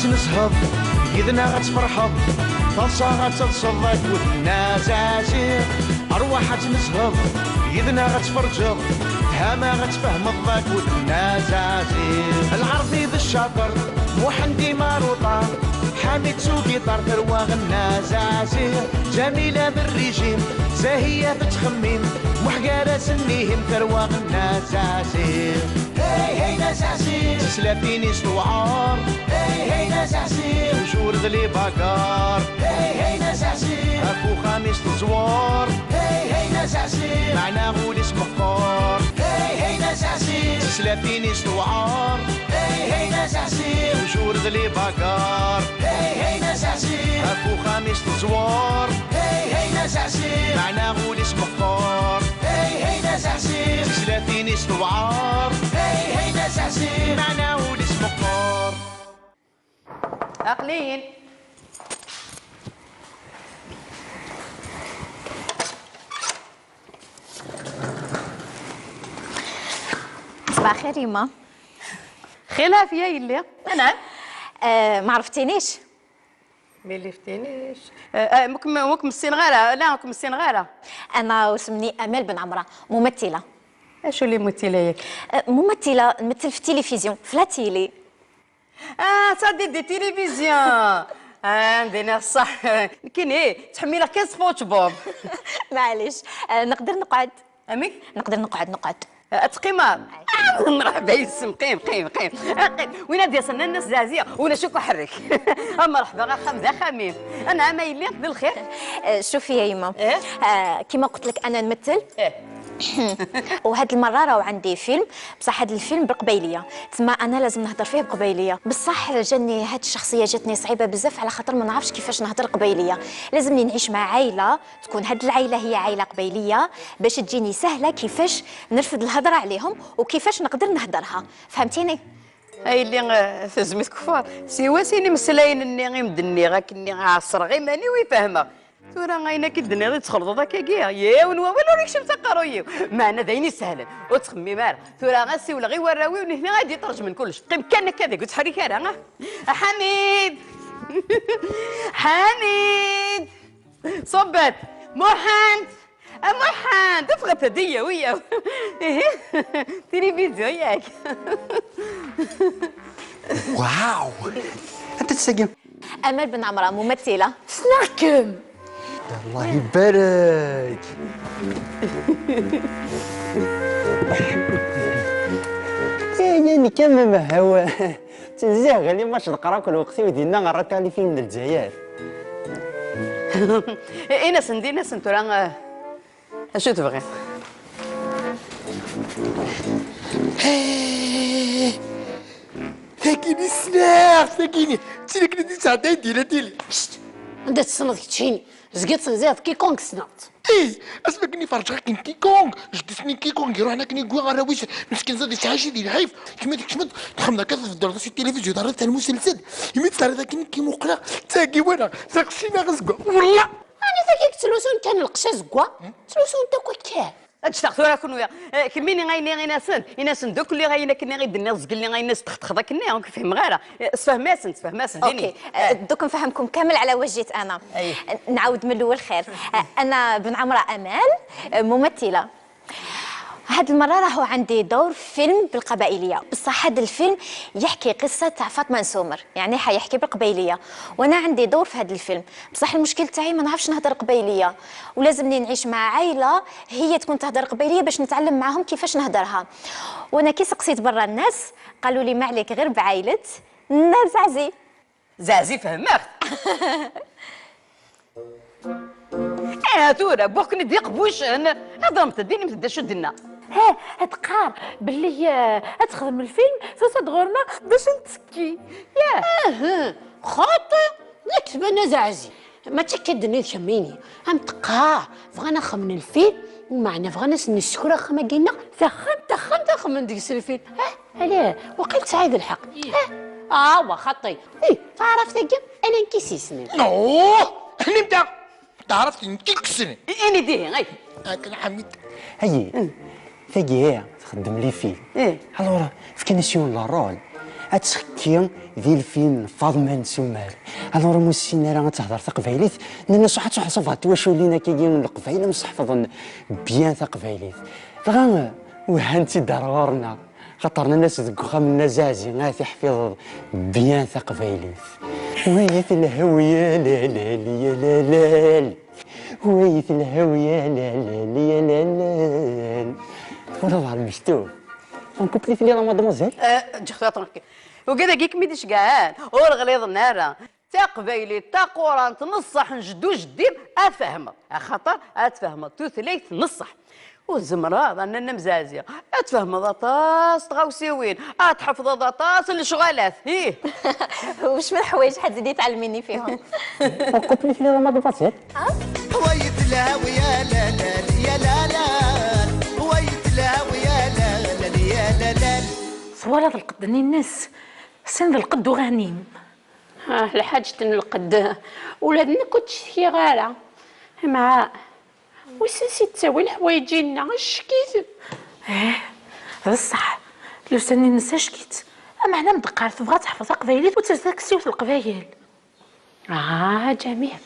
تنزهض يدنا غتفرحض طاسة غتتصدق ودنا زازير أرواح تنزهض يدنا غتفرجض هما غتفهم الضاك ودنا زازير العرضي بالشاطر محندي ماروطة حامد سوقي طار ثروة غنا زازير جميلة بالريجيم زاهية بتخميم محقارة سنيهم ثروة غنا زازير هي هي ناس عسير تسلافيني استوعار هي هي ناس عسير وجور ذلي باقار هي هي ناس عسير اكو خميس تزوار هي هي ناس عسير معنا غول اسم مقار هي هي ناس عسير تسلافيني استوعار هي هي ناس عسير وجور ذلي باقار هي هي ناس عسير اكو خميس تزوار هي هي ناس عسير معنا غول اسم مقار هي هي ناس عسير تسلافيني استوعار هي هي ناس عسير معنا غول اسم مقار عقلين. صباح الخير يما. خير العافية يلي. نعم. ما عرفتينيش؟ ملي فتينيش. مكم السنغالة. لا مكم السنغالة. انا واسمني امال بن عمره، ممثله. اشو اللي ممثلة ياك؟ ممثله نمثل في التلفزيون في لاتيلي. تصدي دي تلفزيون. عندنا الصح. كاين ايه تحميله كاس سبونج بوب. معليش نقدر نقعد. اميك نقدر نقعد. تقيمة. مرحبا يسم قيم. وين هادي صرنا الناس زازيه وانا شوك حرك. مرحبا غا خمزه خميم. انا عما يلي نقد الخير. شوفي يا يما. كيما قلت لك انا نمثل. وهاد المره راهو عندي فيلم، بصح هاد الفيلم بالقبيليه، تما انا لازم نهضر فيه بقبيليه. بصح جاني هاد الشخصيه جاتني صعيبه بزاف على خاطر ما نعرفش كيفاش نهضر قبيليه. لازمني نعيش مع عائله تكون هاد العائله هي عائله قبيليه باش تجيني سهله كيفاش نرفد الهضره عليهم وكيفاش نقدر نهضرها. فهمتيني؟ هاي اللي تزمت كفار سيواسيني مسلاين اني غيمدني غاكني غاعصر غي ماني ويفهمها. تورا غاينا كدني غير تخلط هذاك كيا يا ونوا ولا ريك شمت قرويو معنا دايني سهلا وتخمي مال تورا غاسي ولا غير وراوي ونهنا غادي يترجم من كلش قيم كانك كذا قلت حريك راه حميد. حميد صبت محمد محمد افغت هديه ويا تلفزيون ياك. واو انت تسقم. امل بن عمره ممثله. سناكم الله يبارك. يعني كما ما هو تنزيه غير ما نقرا كل وقتي ودينا غرات لي فيلم الجزائر. انا سندينا سنتورا اشو تبغي؟ ساكيني سلاح ساكيني تيلك ندي ساعتين ديالي. شت عندها تصنت كتشيني زقيت صنزات كي كونغ سنات. ايه اسمع كني فرجها كاين كي كونغ جدسني كي كونغ يروح هنا كني كوا راه واش مسكين زاد شي ديال الحيف كيما ديك شمت دخلنا كذا في الدار شي التلفزيون دار تاع المسلسل يميت صار هذا كي مقلق تاكي وانا ساقسينا غزقه والله انا فاكيك تلوسون كان القشا زكوا تلوسون تا كوكا تشتغلوا كنويا كلميني غايني غيناسن يناسن دوك اللي غاينا كنا غيدنا رزق اللي غايناس تخطخضا كنا كيفهم غير تفهماسن ديني. اوكي دوك نفهمكم كامل على واش جيت انا. نعاود من الاول خير. انا بن عمره امال ممثله. هاد المرة راهو عندي دور فيلم بالقبائلية، بصح هاد الفيلم يحكي قصة تاع فاطمة نسومر، يعني حيحكي بالقبيلية، وانا عندي دور في هاد الفيلم، بصح المشكل تاعي ما نعرفش نهضر قبيلية، ولازمني نعيش مع عائلة هي تكون تهضر قبيلية باش نتعلم معاهم كيفاش نهضرها. وانا كي سقسيت برا الناس قالوا لي ما عليك غير بعائلة زعزي. زعزي فهمك. تورا بوك ندي قبوش انا ضرمت ديني متدا شو دنا. تقار باللي تخدم الفيلم تصدغورنا باش نتسكي خاطر نكتب انا زعزي ما تكدني تشميني هم تقا بغانا خمن الفيلم ومعنا بغانا نسكر خما قلنا تخمن ديك الفيلم علاه وقيت سعيد الحق وخطي تعرف تلقى انا نكيسيسني هني نتا تعرفت نكيكسني اني ديه غير كان حميد هي ثقي هي تخدم لي فيه الورا في كنسيون لا رول اتسكي ديال الفيلم فاطمه نسومال. الوغ موسينا راه تهضر تقبايليت لان صح صفات واش ولينا كيجيو القبايله مصحفظن بيان تقبايليت غا وهانتي ضرورنا خاطرنا الناس ذوك خامنا زازي غاتي حفيظ بيان تقبايليت ويث الهويه لا لا لا لا لا ويث الهويه لا لا لا لا لا ولا ظهر مشتوف نكوبلي في لي مادموزيل جختها تركي وكذا كيك ميديش كاع ورغليظ النار تا قبايلي تا قران تنصح نجدو جديد افهم خاطر اتفهم توثليت نصح والزمرة انا مزازيه اتفهم ضطاس تغاوسيوين اتحفظ ضطاس الشغالات هيه وش من الحوايج حتزيدي تعلميني فيهم؟ نكوبلي في لي مادموزيل ويت الهوى يا لا لا يا لا لا ويت الهوى يا لا لا يا لا لا صوالة القدني الناس سند القد وغانيم الحاج تنلقد ولادنا كنت شتي غاله مع وسنسي تساوي الحوايجينا شكيت هذا الصح لو سني نسى شكيت اما انا مدقار تبغى تحفظ قبايليت وترتكسيو في القبايل جميل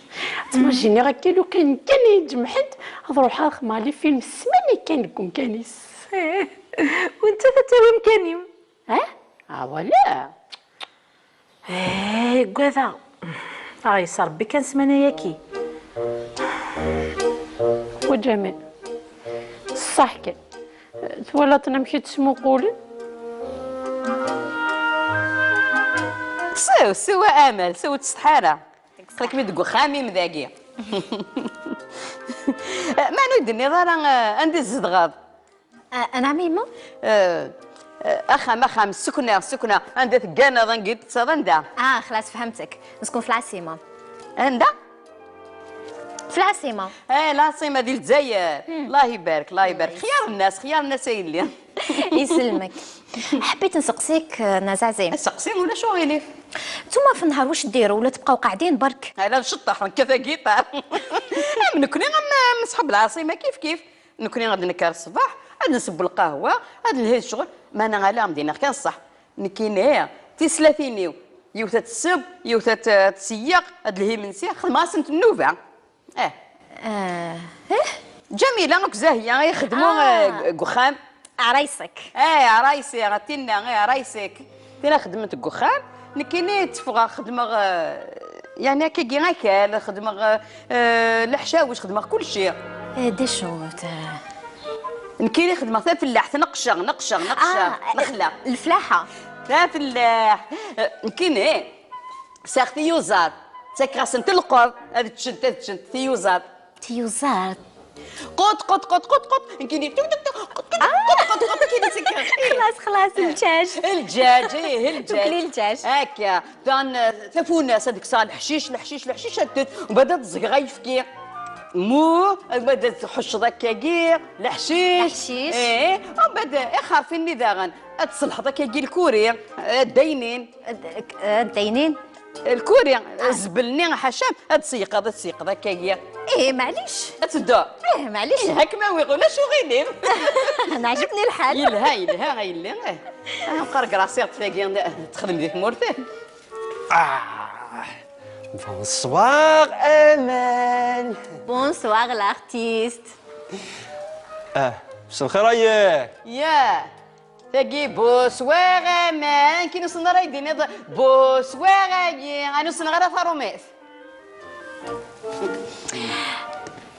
تماجيني غاكي لو كان يتجمحد نروح نخمع لي فيلم السمانه كان يكون كانيس وانت تتاوي مكانيم ولا كذا يصير بي كان سمانه ياكي وجميل صح كان تولاتنا مشيت سمو قولي سوا امل سوا تستحاره قلك مي دقو خامي مذاقي ما نود النظام عندي الزدغاض انا ميمو اخام السكنه عندها ثقانا ظنقيت تصدندا خلاص فهمتك نسكن في العاصمه عندها في العاصمه العاصمه ديال الجزائر الله يبارك الله يبارك خيار الناس اللي يسلمك حبيت نسقسيك نزازي سقسي ولا شو غيلي نتوما في النهار واش ديروا ولا تبقاو قاعدين برك لا نشطح كذا كيطار نكوني من صحاب العاصمه كيف نكوني غادي نكار الصباح غادي نسب القهوه غادي نهز الشغل ما انا غالا مدينا كان صح نكينيا تيسلاثينيو يوثا تسب يوثا تسيق هاد الهيمنسي خدمه سنت النوفه جميله راك زاهيه يخدموا قخام عرايسك عرايسي غاتينا عرايسك تينا خدمت قخام نكيني تفغى خدمه يعني كي غاكال خدمه الحشاوش خدمه كل شيء دي شو نكيني خدمه فلاح تنقشه نخله الفلاحه فلاح نكيني ساخ تيوزات تكراسن تلقط هذه تشد تيوزات قط نكيني خلاص الدجاج تاكلي الدجاج هكا كان ثفونا صدق صار الحشيش شدت وبدات تزقغيف كي مو بدات تحش ذاك الحشيش وبدا خارفيني داغن تصلح ذاك الكوري الدينين الكوري زبلني حشام تسيق ذاك معليش تبدا معليش هاك ما ويقول شو غيدير انا عجبني الحال يلها غيلي نقرقر صيغت فيكي تخدم ديك مورتين بونسوار امل بونسوار لارتيست مساء الخير يا تاقي بوسوار امان كي نوصلنا راه يديني بوسوار انا نوصلنا غير فاروميس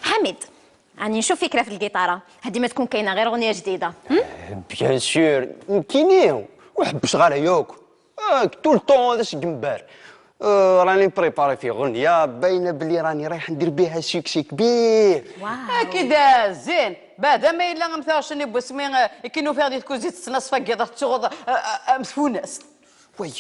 حميد راني نشوف فكره في الجيتاره هذه ما تكون كاينه غير اغنيه جديده بيان سور كاينين وحبش غير هياك طول طون هذا جنبار راني بريباري في اغنيه باينه بلي راني رايح ندير بها سوكسي كبير كدا زين بعد ما الا مثلا بوسمي كينو فيها ديك كوزيت السناس فكيضه تغض مسفوناس وي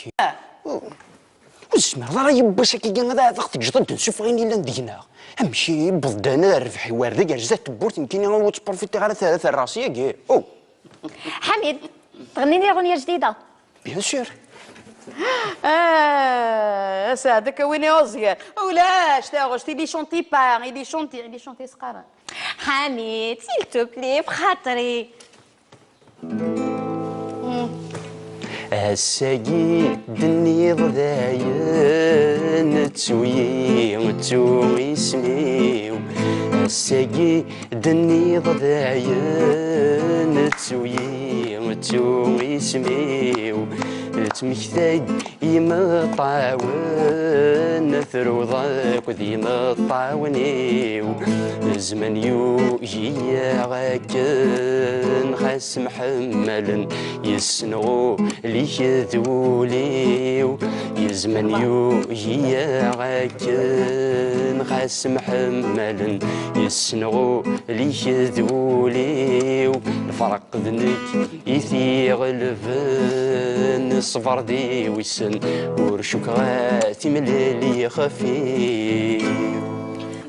واسمع راه يباش كي هذا ضغط جدد نشوف غير الا ندينا امشي بضدانا رفحي وارد جات تبورت يمكن نغوت بروفيتي على ثلاثه راسيه كي حميد تغني لي اغنيه جديده بيان سور هذاك وين اوزيا ولا شتي لي شونتي باغ لي شونتي سقارا حميد سيل تو بلي بخاطري الساقي دني ضاين تسوي سميو الساقي دني ضاين تسوي سميو تمكتاي يما طاون ثروضك وذيما طاونيو زمن يجي غاكن خاس محمل يسنغو ليك ذوليو يزمن يجي غاكن خاس محمل يسنغو ليك ذوليو الفرق ذنك يثي غلفن صفر دي ويسن ورشوك غاتي مليلي خفيف.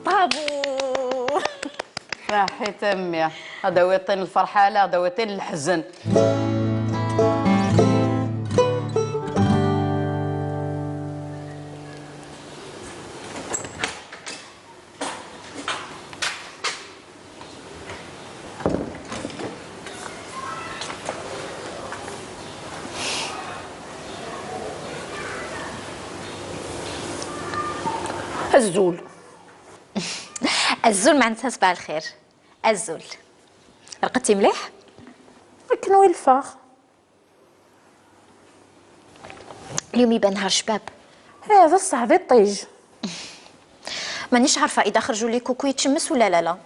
برافو. صحي تمي، هذا ويطين الفرحة لا هذا ويطين الحزن. الزول الزول معناتها صباح الخير. الزول رقدتي مليح؟ كنوي الفاخ اليوم يبان نهار شباب. هذا الصعب الطيج. مانيش عارفه اذا خرجوا لي كوكو يتشمس ولا لا.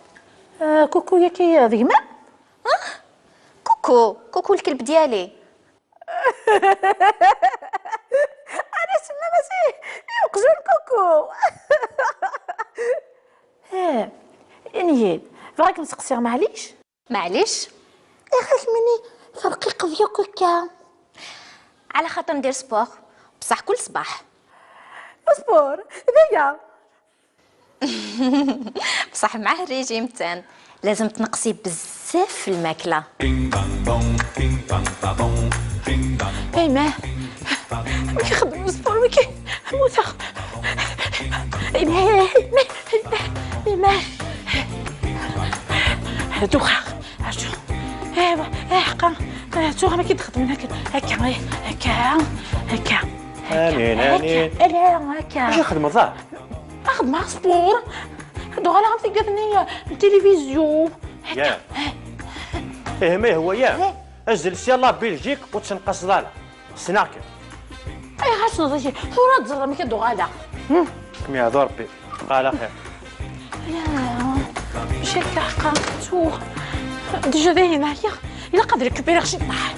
كوكو ياكي ضيمه. كوكو الكلب ديالي. انا سما ماشي يقزون كوكو. نيال بغاك نسقسيها معليش يا خاف مني فرقي قضيه كوكا على خاطر ندير سبور بصح كل صباح. سبور ذيا بصح معاه ريجيم تان لازم تنقصي بزاف في الماكله. اي ما كيخدم سبور وكي موثق. اي ما دوخا اشو حقا توغا ما كيتخدم هكا امين لا هكا واش نخدم الظاهر اخذ مع سبور دوغا لا غنتي قدني التلفزيون يا ما هو يا اجلس يلا بلجيك وتنقص ضاله سناكل اي خاص نضيجي ثورة تزرى ما كدوغا لا كم يا ربي قال خير لا ماشي هكا حقا توغ ديجا باين عليا الا قادر ريكوبيري خشي طاح.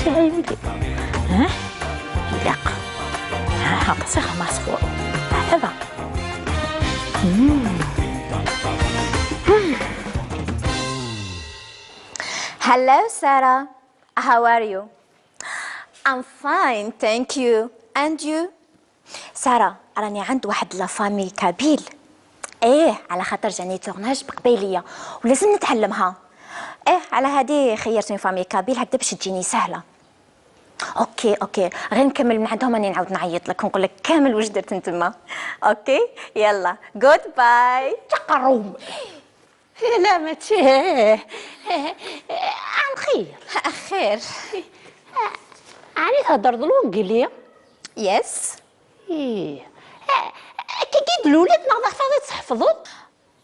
شايفني لا هقصيها مع صفور هذا. Hello Sarah, how are you? I'm fine, thank you. And you? سارة راني عند واحد لا فامي كابيل. على خاطر جاني تورناج بقبيلية ولازم نتعلمها. على هذه خيرتني فامي كابيل هكذا باش تجيني سهلة. اوكي غير نكمل من عندهم راني نعاود نعيط لك ونقول لك كامل واش درت نتما. اوكي يلا جود باي. تقروم لا ما عن خير عاني تهضر الانجليزيه. يس كي الولاد ناضي حفاظي تحفظوا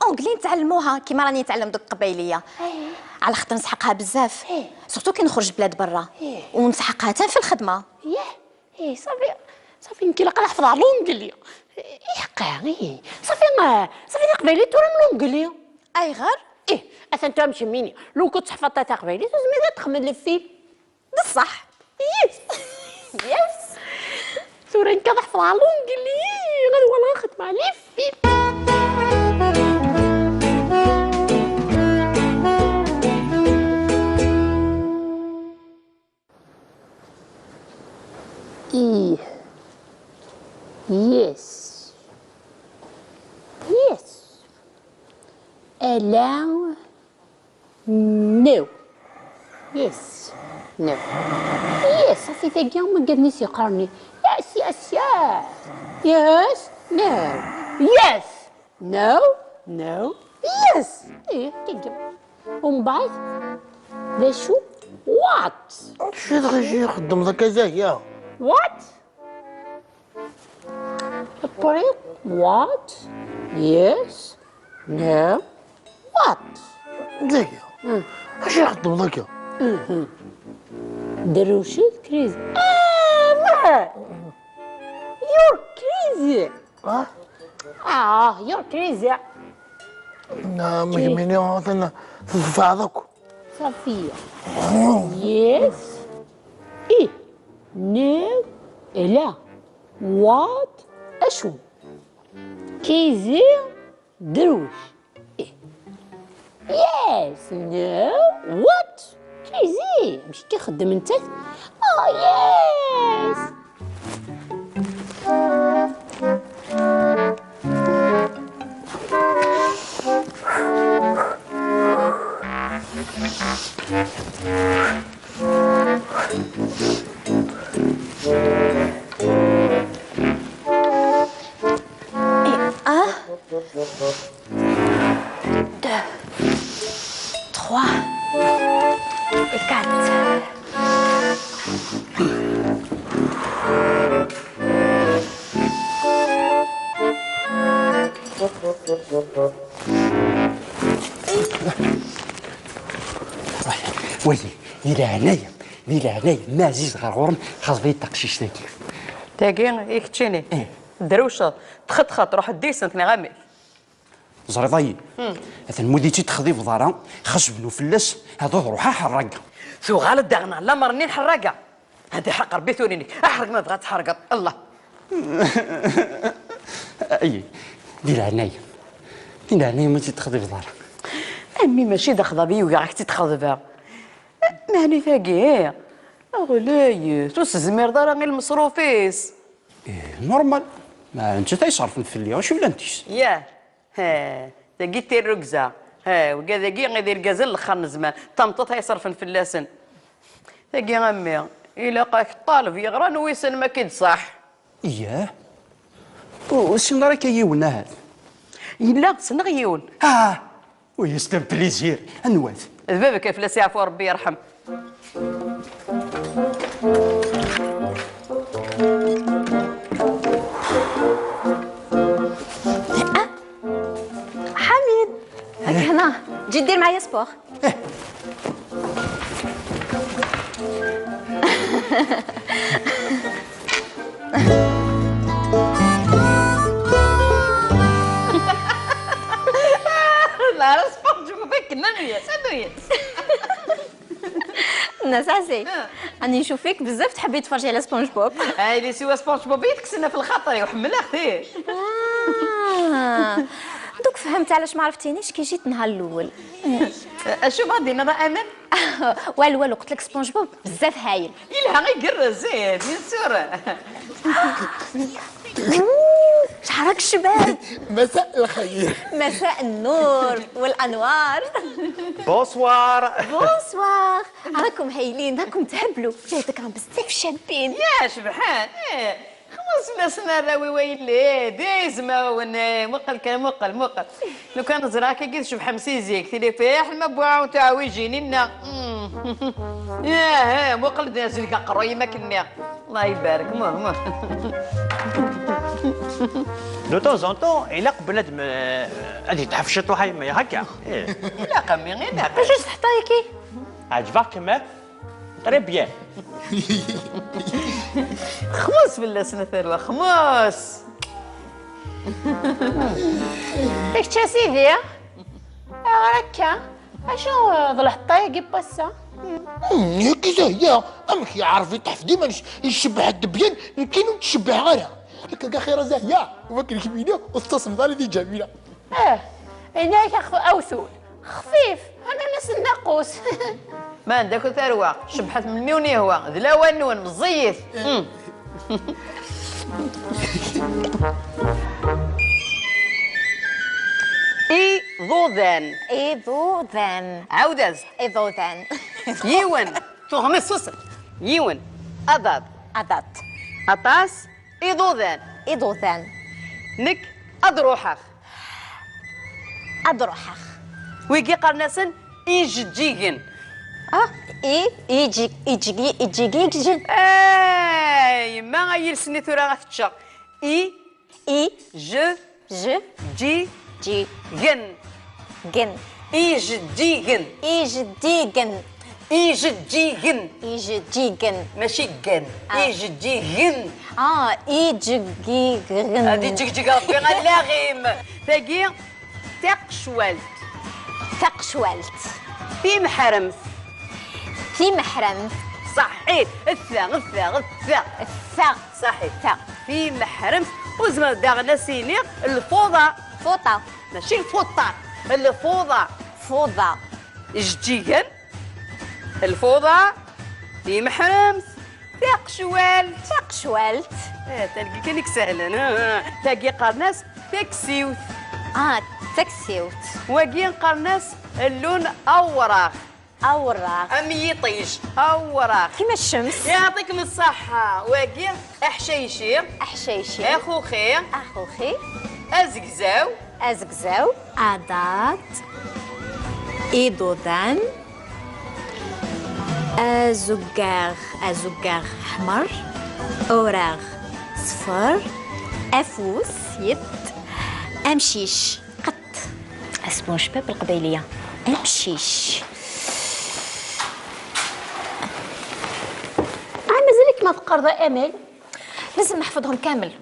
اونجلي نتعلموها كيما راني نتعلم دوك قبيليه على خاطر نسحقها بزاف سورتو كي نخرج بلاد برا ونسحقها حتى في الخدمه. صافي انت لا نحفظ على الانجليزيه حقا صافي قبيلي تورا من الانجليزيه اي غير انت مشميني لو كنت حفظتها تاع قبيلي لازم تخمم الفيل بصح. يس تورا انت نحفظ على الانجليزيه غير ولا نخدم على الفيل. Yes. Allow. No. Yes. No. Yes. صافي ثاقي ما قادنيش يقرني. Yes. Yes. No. يس نو نو يس ايه كيجا ومن بعد ذا شو وات شي دغيا شي يخدم ذاك زاهيه وات الطريق وات يس نو وات زاهيه اش يخدم ذاك دروشي كريزي لا يور كريزي يور كريزي نعم يميني مثلا في هذاك صافية يس ايه نو لا وات اشو كيزي دروش ايه يس نو وات كيزي مش تخدم انت يس ويلي إلى عناية إلى عناية ما عزيز غير غرم خاص بيه التقشيش تاكي ياك تشيني دروشه تخط روح ديسنتني غامي زريضاي هذا المديتي تخذي في دارها خاص بنو فلاس هذا روحها حرقه سو غالد داغنا لا مرني نحرقها هذا حق ربي ثوريني احرق ما بغات تحرق الله اي دير عناية ما تتخذي في دارها امي ماشي داخله بي وياك تتخذبها ماني ثاقي اغلاي توس زمير دار غير المصروفيس نورمال ما انت تيصرفن في اللي واش ولا انتيش ياه ها تاقيتي الركزه ها وكذا كي غيدير كازل الاخر من زمان طمطط يصرفن في اللسن تاقي امي الا لقاك الطالب يغرى نويسن ما كيد صح اياه وسين راك يولنا هذا يلا سنغيون ويستم بليزير انوات ذبابك فلاس يعفو ربي يرحم حميد هاك هنا جي دير معايا سبور لا سبور جو بك نويس الناس عسي راني نشوف فيك بزاف تحبي تفرجي على سبونج بوب هاي اللي سوا سبونج بوب يتكسلنا في الخاطر وحمل اختي دوك فهمت علاش ما عرفتينيش كي جيت النهار الاول اشوف غادي نرى امل والو قلت لك سبونج بوب بزاف هايل يلها غير قرز بيان سور شعرك شباب مساء الخير مساء النور والانوار بونسوار بونسوار راكم هايلين راكم تهبلوا جايتك راهم بزاف شابين يا شبحان خلاص لسنا راوي ويلي ديزما مقل كان مقل لو كان زراك كي شوف حمسيزيك تلي فيح المبوع تاعو يجيني لنا يا مقل نازل قروي ما كنا الله يبارك مو دو طون زون طون إلا بنادم غادي تحفشط وحي ما هكا لا قمي غير لا باش تحطايكي عجبك كما تري بيان خمس بالله سنة ثروة خمس داك تا سيدي راكا اشنو ضلحطاي باسا هيك زاهيه امك يعرف يطحف ديما يشبح الدبيان كاين تشبح غيرها هكا خير زاهيه وكل كبيره واستسم ظالي دي جميله هناك اوثول خفيف انا ناس الناقوس ما عندك ثروة شبحت من ميوني هو ذلا ونون مزيف إذوذن عودز إذوذن يون تغمس سوسن يون أضاد أضط أطاس إذوذن إذوذن نك أدروحخ أدروحخ ويجي قرناسن إيجيجن إيجيجن اي ما غيرسني ثورة غتشا إي ج جي جن إيجيجن ماشي جن إيجيجن إيجيجن هادي تجيك ربي غلاغيم تاقي تقشولت في محرم صحيت الثا صحيت في محرم وزما داغنا سيني الفوضى ماشي الفوطة فوضى جديا الفوضى في محرم تقشولت تلقي كانك سهلا تاقي قرناس تكسيوت تكسيوت واقي قرناس اللون أوراق أميطيش أوراق كيما الشمس يعطيكم الصحة واقي أحشيشي أخوخي أزقزاو أضاد إيدودان أزقاغ حمر أوراغ صفر أفوس يد أمشيش قط اسمه شباب القبيلية أمشيش مازالك ما تقرض امل لازم نحفظهم كامل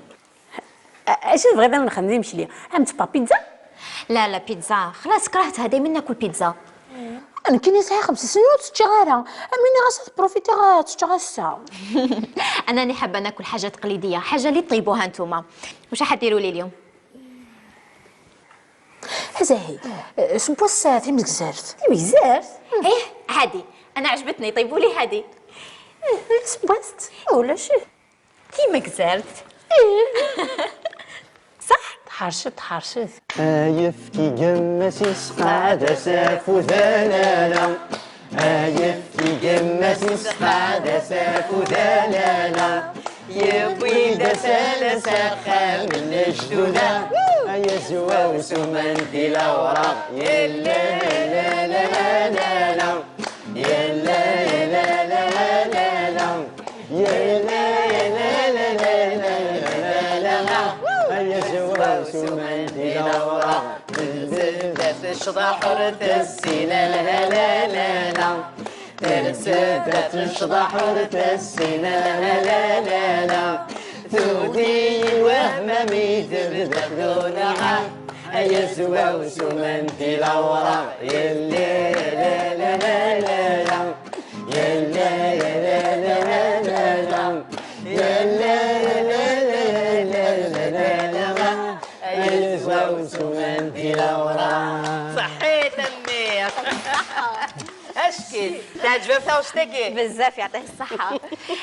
اش نبغي انا نخدم نمشي ليها تبقى بيتزا لا بيتزا خلاص كرهتها دايما ناكل بيتزا انا كاين ساعه 5 سنوات تشغالها امني غاصه بروفيتي تشغال انا اللي حابه ناكل حاجه تقليديه حاجه اللي طيبوها نتوما واش حديروا لي اليوم هذا هي سمبوس في مزاف ايه عادي انا عجبتني طيبوا لي هذه سمبوست ولا شي كيما كزرت صح حرشت يفكي جمسي سقادة سافو ذلالا يفكي جمسي سقادة سافو ذلالا يبيد سلسة خامل الجدودة يزوى وسمن في الأوراق يلا لا لا لا لا يلا لا لا لا لا يلا لا لا لا لا لا يزوى وسمن في الأوراق تلزمت الشضحر تسينا لا لا لا لا تلزمت الشضحر تسينا لا لا لا لا ثودي الوهم ميدر ذكرونها يزوى وسمن في الأوراق يلا لا لا لا لا لا يلا لا لا لا لا يلا لا لا لا لا يزوى وسمن في الأوراق صحيت أمي اشكي تعجبك واش تاكي بزاف يعطيه الصحة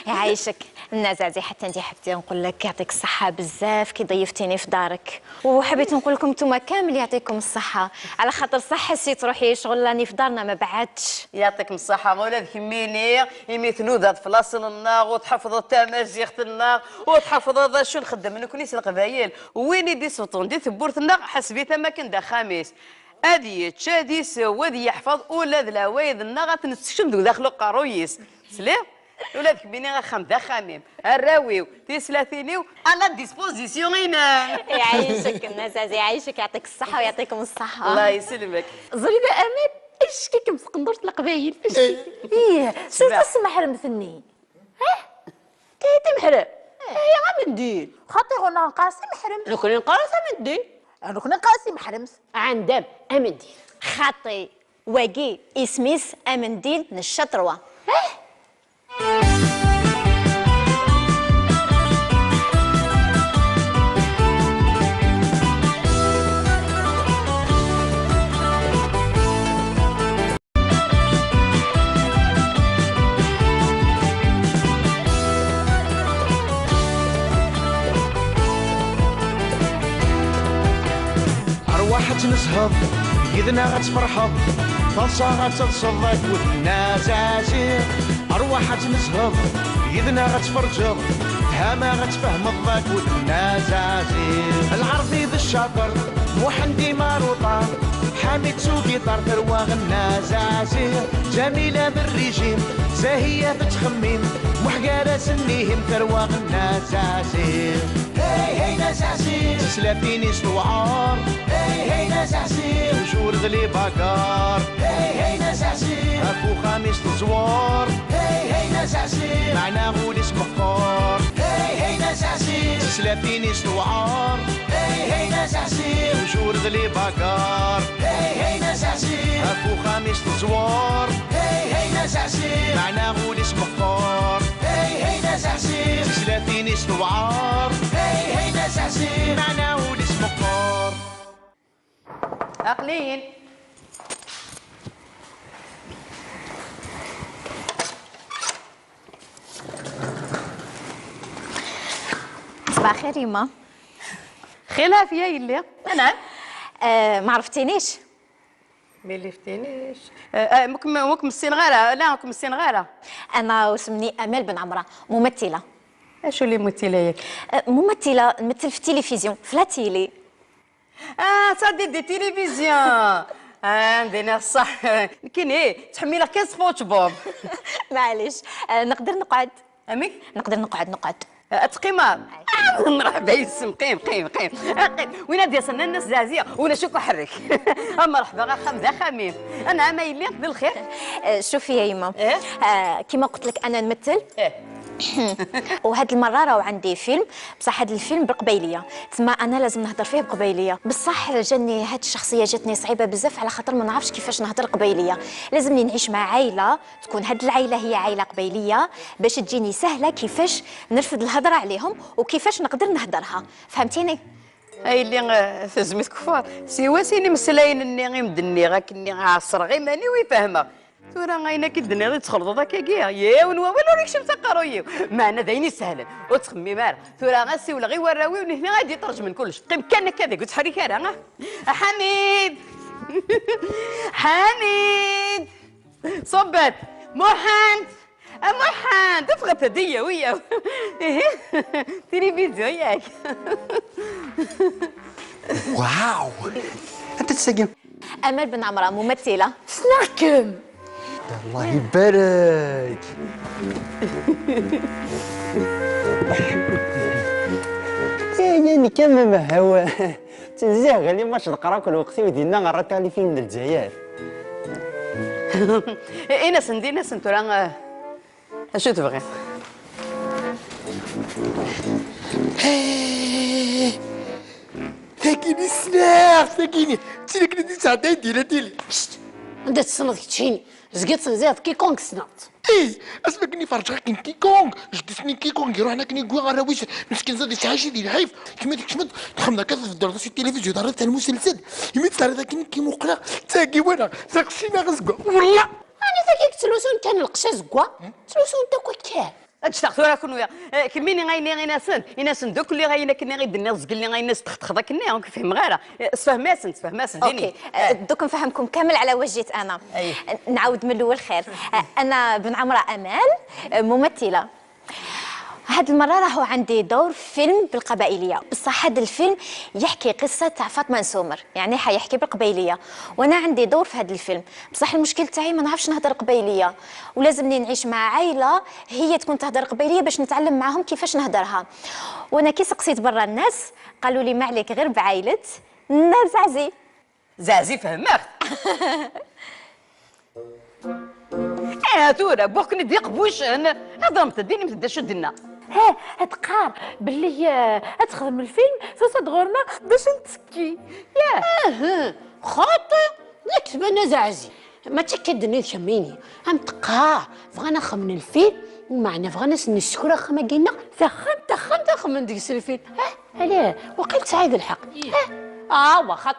يعيشك النازازي حتى انت حبيت نقول لك يعطيك الصحة بزاف كي ضيفتيني في دارك وحبيت نقول لكم نتوما كامل يعطيكم الصحة على خاطر صح حسيت روحي شغل راني في دارنا ما بعدش يعطيكم الصحة مولاد كميني يميثلو ذات فلاصل النار وتحفظوا تمازيغ النار وتحفظوا ذا شو نخدم من كنيس القبايل وين يدي سلطون دي ثبورت النار حسبي ثما كان دا خامس هادي تشادي سوادي يحفظ ولاد العوايد النار تنسشم دوك داخلو قارويس سلام ولاد كبيني غا ذا خامم الراويو تيسلاثينيو على ديسبوزيسيون هنا يعيشك النازازي يعيشك يعطيك الصحة ويعطيكم الصحة الله يسلمك زريبه امل اش كيكم في قندرة القبايل فاش ايه شو تسمى حرم ثني كيتي محرم يا منديل خاطر غنا نقاسي محرم لو كنا نقاسي منديل لو كنا نقاسي محرم عندم امنديل خاطي واقي اسميس امنديل من الشطروة أرواح تنسهض يدنا غتفرحض طلصة غتصدق ودنا زازير أرواح أرواح تنزهض يدنا غتفرجض هما غتفهم ضاك ودنا زازير العرضي ذا الشاطر محندي ماروطار حامد سوقيطار ثروة غنا زازير جميلة بالريجيم زاهية بتخميم محقارة سنيهم ثروة غنا زازير هي هي ناس عسير سلافيني سوعار هي هي ناس عسير وجور ذلي باكار هي هي ناس عسير اكو خميس تزوار هي هي ناس عسير معنا غول اسمه قار هي هي ناس عسير سلافيني سوعار هي هي ناس عسير وجور ذلي باكار هي هي ناس عسير اكو خميس تزوار هي هي ناس عسير معنا غول اسمه قار هي هي ناس عسير سلافيني سوعار هي هي ناس عسير معنا غول اسمه قار عقلين. صباح الخير يما. خير العافية يلي أنا ما عرفتينيش؟ ما لفتينيش. موكم السنغالة. لا موكم السنغالة. انا واسمني امال بن عمره، ممثله. اشو اللي ممثلة ياك؟ ممثله نمثل في التلفزيون في لا تيلي. تصدي دي تيليفزيون. عندنا الصح. كاين ايه تحمي لك كاس سبونج بوب. معليش نقدر نقعد؟ امي نقدر نقعد. تقيمة. مرحبا يسم قيم. وين هادي سنة الناس زازية وانا شوكو حرك. مرحبا غا خمزة خميم. انا ما يلي بالخير. شوفي يا يما، كيما قلت لك انا نمثل. وهاد المره راهو عندي فيلم، بصح هاد الفيلم بالقبيليه، تسمى انا لازم نهضر فيه بقبيليه. بصح جاني هاد الشخصيه جاتني صعيبه بزاف على خاطر ما نعرفش كيفاش نهضر قبيليه. لازمني نعيش مع عائله تكون هاد العائله هي عائله قبيليه باش تجيني سهله كيفاش نرفد الهضره عليهم وكيفاش نقدر نهضرها. فهمتيني؟ هاي اللي في زميت كفار سيواسيني مسلاين اني غير مدني غا كني عاصر غير ماني ويفهمها. تورا غاينا كي الدنيا غير تخلطوا ذاك كيا يا ونوا ولا ريك شمس قرويو معنا دايني سهلا وتخمي مال تورا غاسي ولا غير وراوي وهنا غادي يطرج من كلش قيم كان كذا قلت حريك راه حميد. حميد صبت محمد تفغت هديه ويا تلفزيون ياك. واو انت تسقم. امال بن عمره ممثله. سناكم الله يبارك. يعني كما ما هو تنزيه غالي ماش نقرا كل وقتي ودينا غرات على فيلم من الجزائر. انا سندينا سنتورا اشو تبغي؟ تاكيني سلاح تاكيني تيلك ندي ساعتين ديالي انت تصنت تشيني زقيت صنزيت كي كونغ سنات. ايه اسمع كني فرجها كي كونغ جدسني كي كونغ يروح هنا كني كوا راه واش مسكين زاد شي ديال الحيف كيما ديك شمد دخلنا كذا في الدار في التلفزيون دار تاع المسلسل يميت صار ذاك كي مقلا تاكي وانا ساقسينا غزقوا والله انا ذاك تلوسون كان القشا زكوا تلوسون تا كان تشتغلوا راه كنويا كميني غايني غيناسن يناسن دوك اللي غاينا كني غيدنا الزق اللي غايناس تخطخ كني راك فهم غيره تفهماسن ديني. اوكي دوك نفهمكم كامل على واش جيت انا. نعاود من الاول خير. انا بن عمره امال، ممثله. هاد المرة راهو عندي دور فيلم بالقبائلية، بصح هاد الفيلم يحكي قصة تاع فاطمة نسومر، يعني حيحكي بالقبائلية، وانا عندي دور في هاد الفيلم، بصح المشكل تاعي ما نعرفش نهضر قبائلية، ولازمني نعيش مع عائلة هي تكون تهضر قبائلية باش نتعلم معاهم كيفاش نهضرها. وانا كي سقسيت برا الناس قالوا لي ما عليك غير بعائلة الناس زازي فهمت. تورا بوك نديق بوش انا ضرمت ديني ما تبداش دنا. تقار باللي تخدم الفيلم فساد غورنا باش نتسكي ياه خاطر لك تبان زعزي ما تكدني تشميني هم تقاه بغانا خمن الفيلم ومعنا بغانا نسكر خما قلنا تخم ديك الفيلم علاه وقيت سعيد الحق واخا